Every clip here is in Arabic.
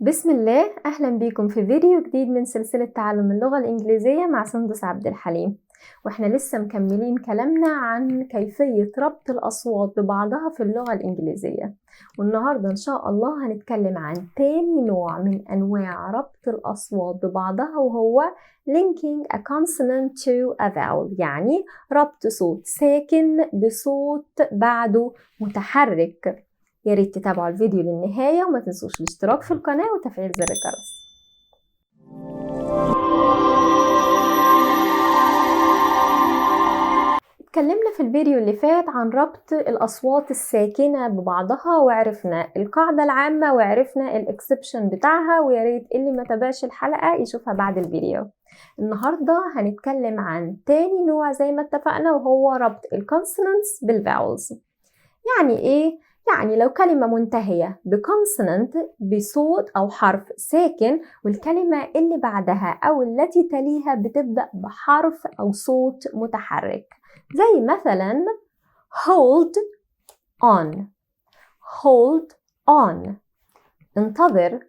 بسم الله، أهلا بيكم في فيديو جديد من سلسلة تعلم اللغة الإنجليزية مع سندس عبد الحليم. وإحنا لسه مكملين كلامنا عن كيفية ربط الأصوات ببعضها في اللغة الإنجليزية، والنهاردة إن شاء الله هنتكلم عن تاني نوع من أنواع ربط الأصوات ببعضها، وهو linking a consonant to a vowel، يعني ربط صوت ساكن بصوت بعده متحرك. يا ريت تتابعوا الفيديو للنهاية وما تنسوش الاشتراك في القناة وتفعيل زر الجرس. اتكلمنا في الفيديو اللي فات عن ربط الأصوات الساكنة ببعضها، وعرفنا القاعدة العامة وعرفنا الإكسبشن بتاعها، ويا ريت اللي ما تابعش الحلقة يشوفها بعد الفيديو. النهاردة هنتكلم عن تاني نوع زي ما اتفقنا، وهو ربط الكونسونانتس بالفاولز. يعني ايه؟ يعني لو كلمة منتهية بكونسونانت بصوت أو حرف ساكن، والكلمة اللي بعدها أو التي تليها بتبدأ بحرف أو صوت متحرك، زي مثلا hold on. hold on، انتظر.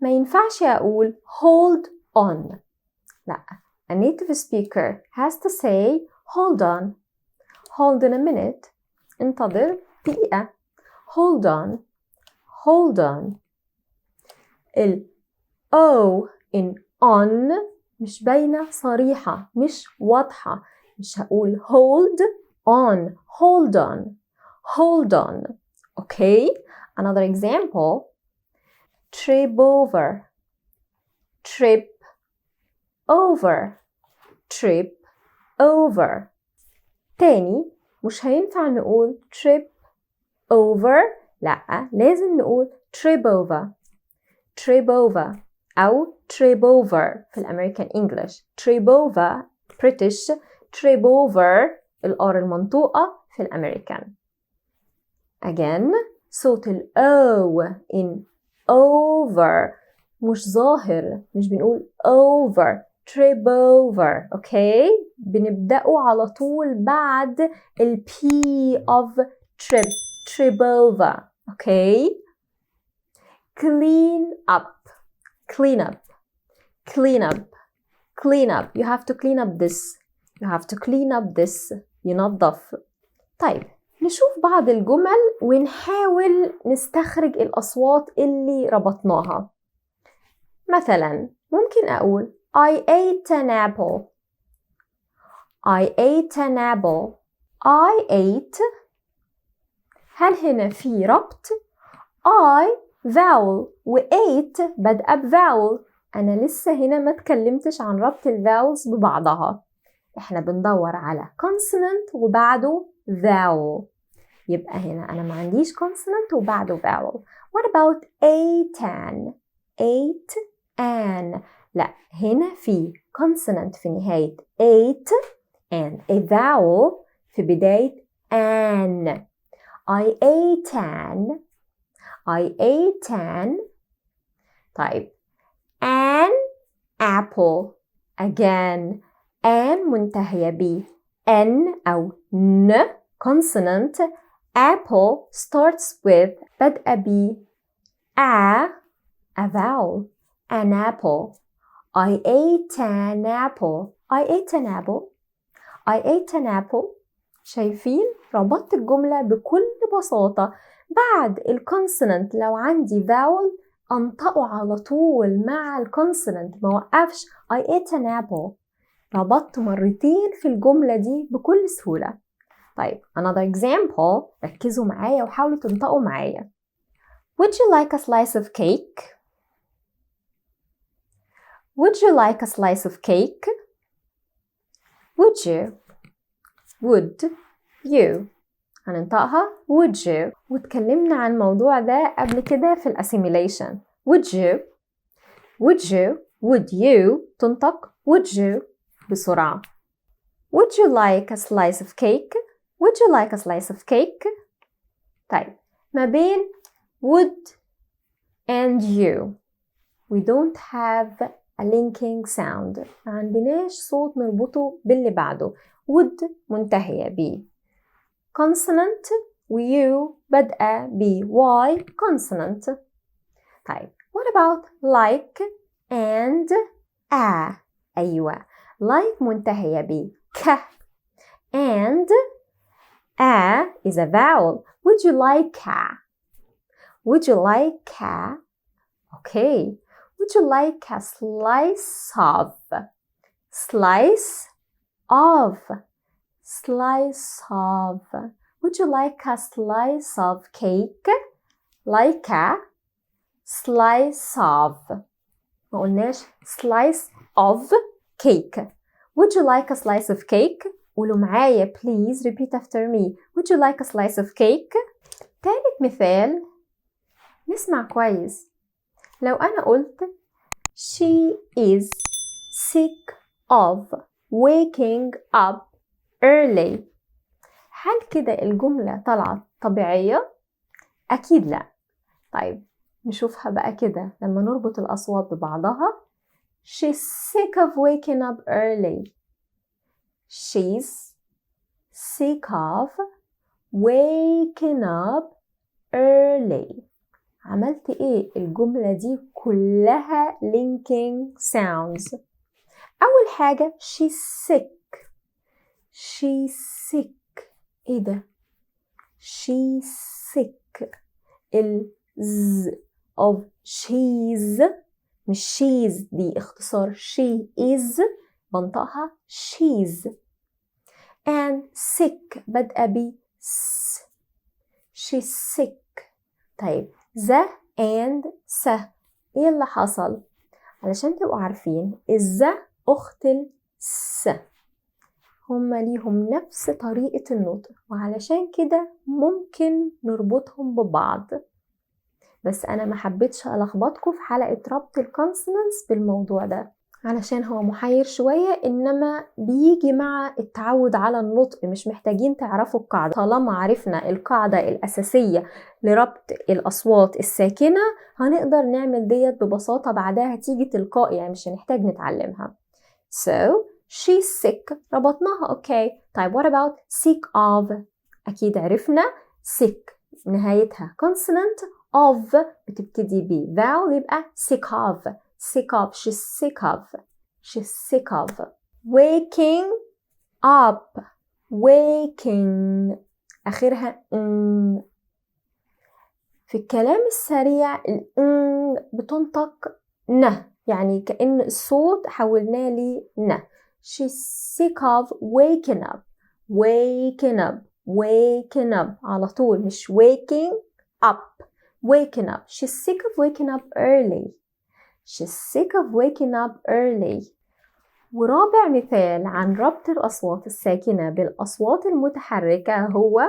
ما ينفعش أقول hold on، لا. A native speaker has to say hold on. hold on a minute، انتظر دقيقة. hold on. hold on. ال O in on مش باينة صريحة، مش واضحة. مش هقول hold on. hold on. hold on. Okay. Another example. trip over. trip over. trip over. تاني مش هينفع نقول trip over، لأ، لازم نقول trip over. trip over أو trip over في الأمريكان إنجليش. trip over British، trip over الآر المنطوقة في الأمريكان. again صوت ال O in over مش ظاهر، مش بنقول over. trip over. أوكي، بنبدأه على طول بعد ال P of trip. trip over. Okay. clean up. clean up. clean up. clean up. You have to clean up this. you have to clean up this. ينظف. طيب نشوف بعض الجمل ونحاول نستخرج الأصوات اللي ربطناها. مثلا ممكن أقول I ate an apple. I ate an apple. I ate، هل هنا في ربط؟ I vowel و ate بدأ بvowel. أنا لسه هنا ما اتكلمتش عن ربط الفاولز ببعضها. إحنا بندور على consonant وبعده vowel. يبقى هنا أنا ما عنديش consonant وبعده vowel. What about ate-an؟ ate an، لا، هنا في consonant في نهاية ate and a vowel في بداية an. I ate an. I ate an. طيب an apple. again an منتهية ب n أو n consonant. apple starts with بدأ ب a vowel. an apple. I ate an apple. I ate an apple. I ate an apple. شايفين؟ ربطت الجملة بكل بساطة. بعد الكونسونانت لو عندي vowel أنطقه على طول مع الكونسونانت، ما وقفش I ate an apple. ربطت مرتين في الجملة دي بكل سهولة. طيب another example، ركزوا معايا وحاولوا تنطقوا معايا. Would you like a slice of cake? Would you like a slice of cake? Would you. would you هننطقها would you، واتكلمنا عن الموضوع ده قبل كده في الاسيميليشن. would you. would you. would you تنطق would you بسرعة. would you like a slice of cake? would you like a slice of cake? طيب ما بين would and you we don't have a linking sound، ما عندناش صوت نربطه باللي بعده. would منتهية ب consonant و you بدأ ب y consonant. طيب What about like and a؟ أيوة like منتهية ب ك and a is a vowel. Would you like a? Would you like a? Okay. Would you like a slice of? Slice of. Slice of. Would you like a slice of cake? Like a slice of. ما قلناش slice of cake. Would you like a slice of cake? قولوا معايا please repeat after me. Would you like a slice of cake? تالت مثال نسمع كويس. لو أنا قلت she is sick of waking up early. هل كده الجملة طلعت طبيعية؟ أكيد لا. طيب نشوفها بقى كده لما نربط الأصوات ببعضها. She's sick of waking up early. She's sick of waking up early. عملت ايه؟ الجملة دي كلها linking sounds. أول حاجة she's sick. She's sick. ايه ده؟ she's sick. ال-z of she's مش she's دي اختصار she is بنطقها she's. and sick بدأ ب s. she's sick. طيب the and س ايه اللي حصل؟ علشان تبقوا عارفين الز أخت الس هما ليهم نفس طريقة النطق وعلشان كده ممكن نربطهم ببعض. بس أنا ما حبيتش ألخبطكم في حلقة ربط الكونسونانتس بالموضوع ده علشان هو محير شوية، إنما بيجي مع التعود على النطق. مش محتاجين تعرفوا القاعدة. طالما عرفنا القاعدة الأساسية لربط الأصوات الساكنة هنقدر نعمل ديت ببساطة، بعدها تيجي تلقائي يعني مش هنحتاج نتعلمها. So she's sick ربطناها أوكي. طيب what about sick of؟ أكيد عرفنا sick نهايتها consonant of بتبتدي ب vowel يبقى sick of. sick of. she's sick of. she's sick of. waking up. waking آخرها في الكلام السريع بتنطق ن، يعني كأن الصوت حولناه لي ن. she's sick of waking up. waking up. waking up على طول مش waking up. waking up. she's sick of waking up early. she's sick of waking up early. ورابع مثال عن ربط الأصوات الساكنة بالأصوات المتحركة هو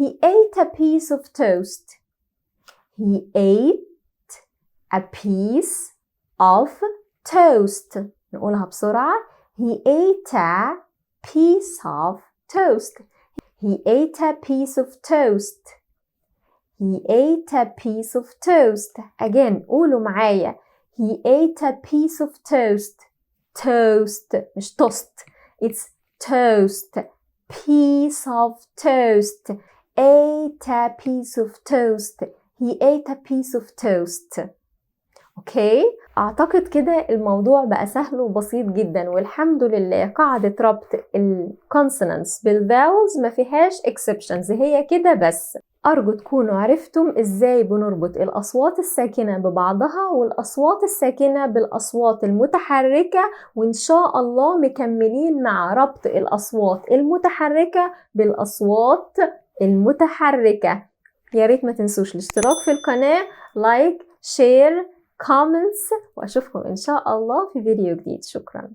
he ate a piece of toast. he ate a piece of toast. نقولها بسرعة. he ate a piece of toast. he ate a piece of toast. he ate a piece of toast. again قولوا معايا. he ate a piece of toast. toast مش toast. it's toast. piece of toast. ate a piece of toast. he ate a piece of toast. اوكي اعتقد كده الموضوع بقى سهل وبسيط جدا، والحمد لله قاعدة ربط الكونسونانتس بالفاولز ما فيهاش exceptions، هي كده بس. أرجو تكونوا عرفتم إزاي بنربط الأصوات الساكنة ببعضها والأصوات الساكنة بالأصوات المتحركة، وإن شاء الله مكملين مع ربط الأصوات المتحركة بالأصوات المتحركة. يا ريت ما تنسوش الاشتراك في القناة، لايك، شير، كومنتس، وأشوفكم إن شاء الله في فيديو جديد. شكراً.